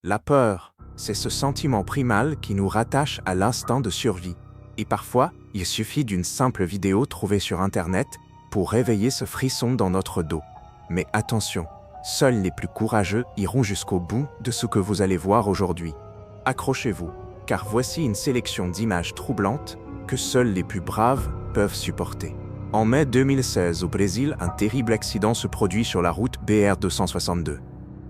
La peur, c'est ce sentiment primal qui nous rattache à l'instinct de survie. Et parfois, il suffit d'une simple vidéo trouvée sur Internet pour réveiller ce frisson dans notre dos. Mais attention, seuls les plus courageux iront jusqu'au bout de ce que vous allez voir aujourd'hui. Accrochez-vous, car voici une sélection d'images troublantes que seuls les plus braves peuvent supporter. En mai 2016, au Brésil, un terrible accident se produit sur la route BR-262.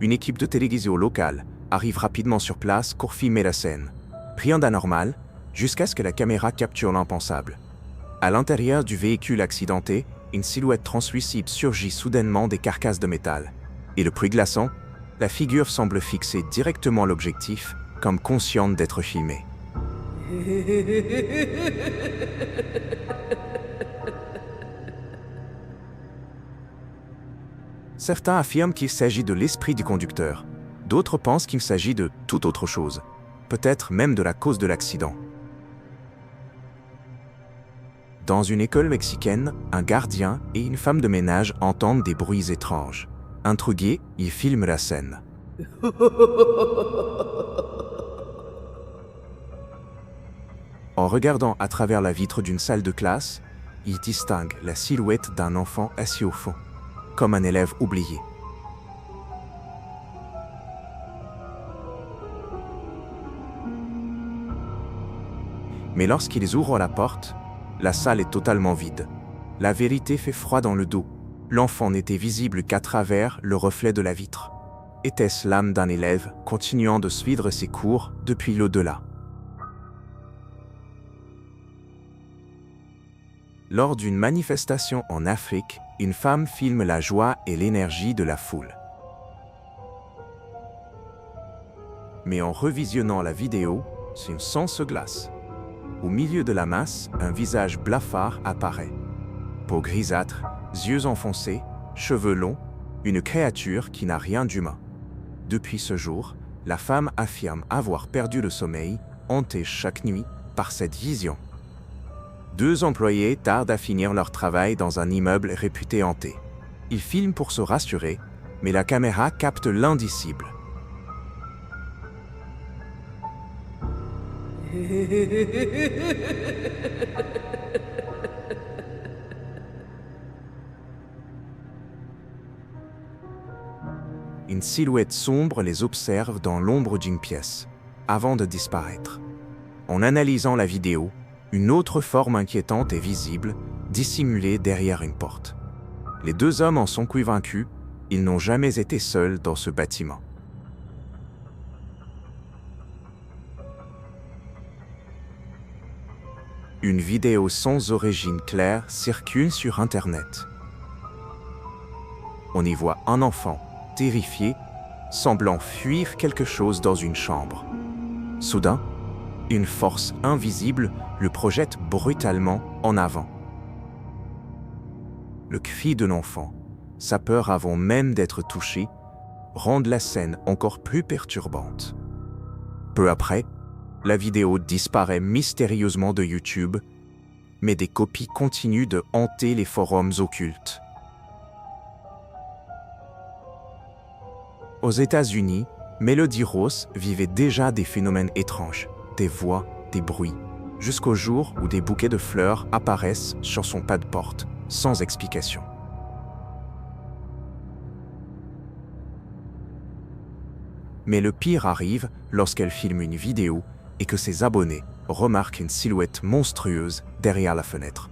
Une équipe de télévision locale arrive rapidement sur place pour filmer la scène. Rien d'anormal, jusqu'à ce que la caméra capture l'impensable. À l'intérieur du véhicule accidenté, une silhouette translucide surgit soudainement des carcasses de métal. Et le plus glaçant, la figure semble fixer directement l'objectif, comme consciente d'être filmée. Certains affirment qu'il s'agit de l'esprit du conducteur. D'autres pensent qu'il s'agit de toute autre chose, peut-être même de la cause de l'accident. Dans une école mexicaine, un gardien et une femme de ménage entendent des bruits étranges. Intrigués, ils filment la scène. En regardant à travers la vitre d'une salle de classe, ils distinguent la silhouette d'un enfant assis au fond, comme un élève oublié. Mais lorsqu'ils ouvrent la porte, la salle est totalement vide. La vérité fait froid dans le dos. L'enfant n'était visible qu'à travers le reflet de la vitre. Était-ce l'âme d'un élève continuant de suivre ses cours depuis l'au-delà? Lors d'une manifestation en Afrique, une femme filme la joie et l'énergie de la foule. Mais en revisionnant la vidéo, son sang se glace. Au milieu de la masse, un visage blafard apparaît. Peau grisâtre, yeux enfoncés, cheveux longs, une créature qui n'a rien d'humain. Depuis ce jour, la femme affirme avoir perdu le sommeil, hantée chaque nuit par cette vision. 2 employés tardent à finir leur travail dans un immeuble réputé hanté. Ils filment pour se rassurer, mais la caméra capte l'indicible. Une silhouette sombre les observe dans l'ombre d'une pièce, avant de disparaître. En analysant la vidéo, une autre forme inquiétante est visible, dissimulée derrière une porte. Les 2 hommes en sont convaincus, ils n'ont jamais été seuls dans ce bâtiment. Une vidéo sans origine claire circule sur Internet. On y voit un enfant, terrifié, semblant fuir quelque chose dans une chambre. Soudain, une force invisible le projette brutalement en avant. Le cri de l'enfant, sa peur avant même d'être touché, rendent la scène encore plus perturbante. Peu après, la vidéo disparaît mystérieusement de YouTube, mais des copies continuent de hanter les forums occultes. Aux États-Unis, Melody Rose vivait déjà des phénomènes étranges, des voix, des bruits, jusqu'au jour où des bouquets de fleurs apparaissent sur son pas de porte, sans explication. Mais le pire arrive lorsqu'elle filme une vidéo et que ses abonnés remarquent une silhouette monstrueuse derrière la fenêtre.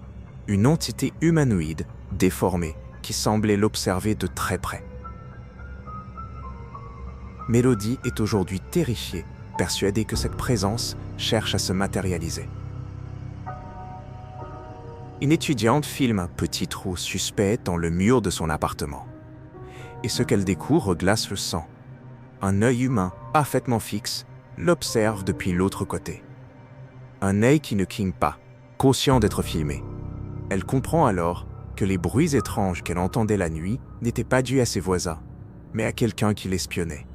Une entité humanoïde, déformée, qui semblait l'observer de très près. Melody est aujourd'hui terrifiée, persuadée que cette présence cherche à se matérialiser. Une étudiante filme un petit trou suspect dans le mur de son appartement. Et ce qu'elle découvre glace le sang. Un œil humain, parfaitement fixe, l'observe depuis l'autre côté. Un œil qui ne cligne pas, conscient d'être filmé. Elle comprend alors que les bruits étranges qu'elle entendait la nuit n'étaient pas dus à ses voisins, mais à quelqu'un qui l'espionnait.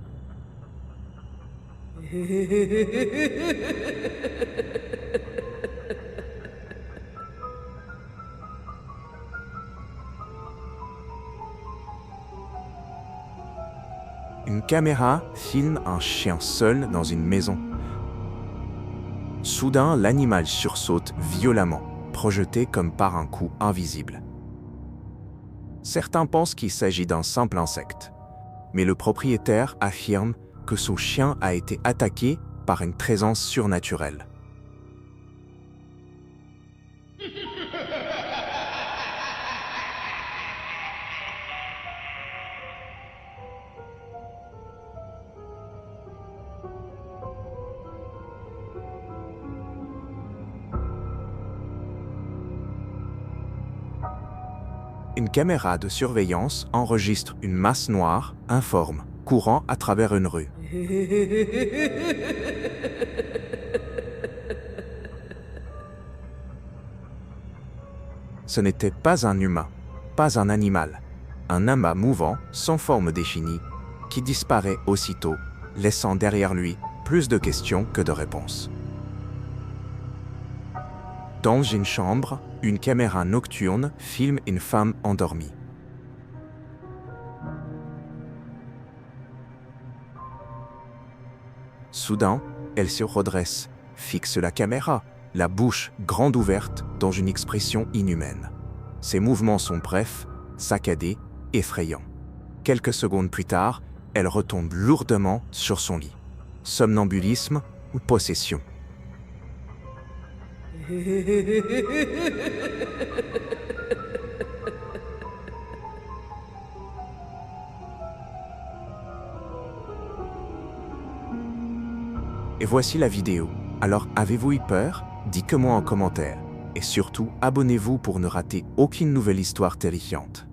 Une caméra filme un chien seul dans une maison. Soudain, l'animal sursaute violemment, projeté comme par un coup invisible. Certains pensent qu'il s'agit d'un simple insecte, mais le propriétaire affirme que son chien a été attaqué par une présence surnaturelle. Une caméra de surveillance enregistre une masse noire, informe, courant à travers une rue. Ce n'était pas un humain, pas un animal, un amas mouvant, sans forme définie, qui disparaît aussitôt, laissant derrière lui plus de questions que de réponses. Dans une chambre, une caméra nocturne filme une femme endormie. Soudain, elle se redresse, fixe la caméra, la bouche grande ouverte dans une expression inhumaine. Ses mouvements sont brefs, saccadés, effrayants. Quelques secondes plus tard, elle retombe lourdement sur son lit. Somnambulisme ou possession. Et voici la vidéo. Alors, avez-vous eu peur? Dites-moi en commentaire. Et surtout, abonnez-vous pour ne rater aucune nouvelle histoire terrifiante.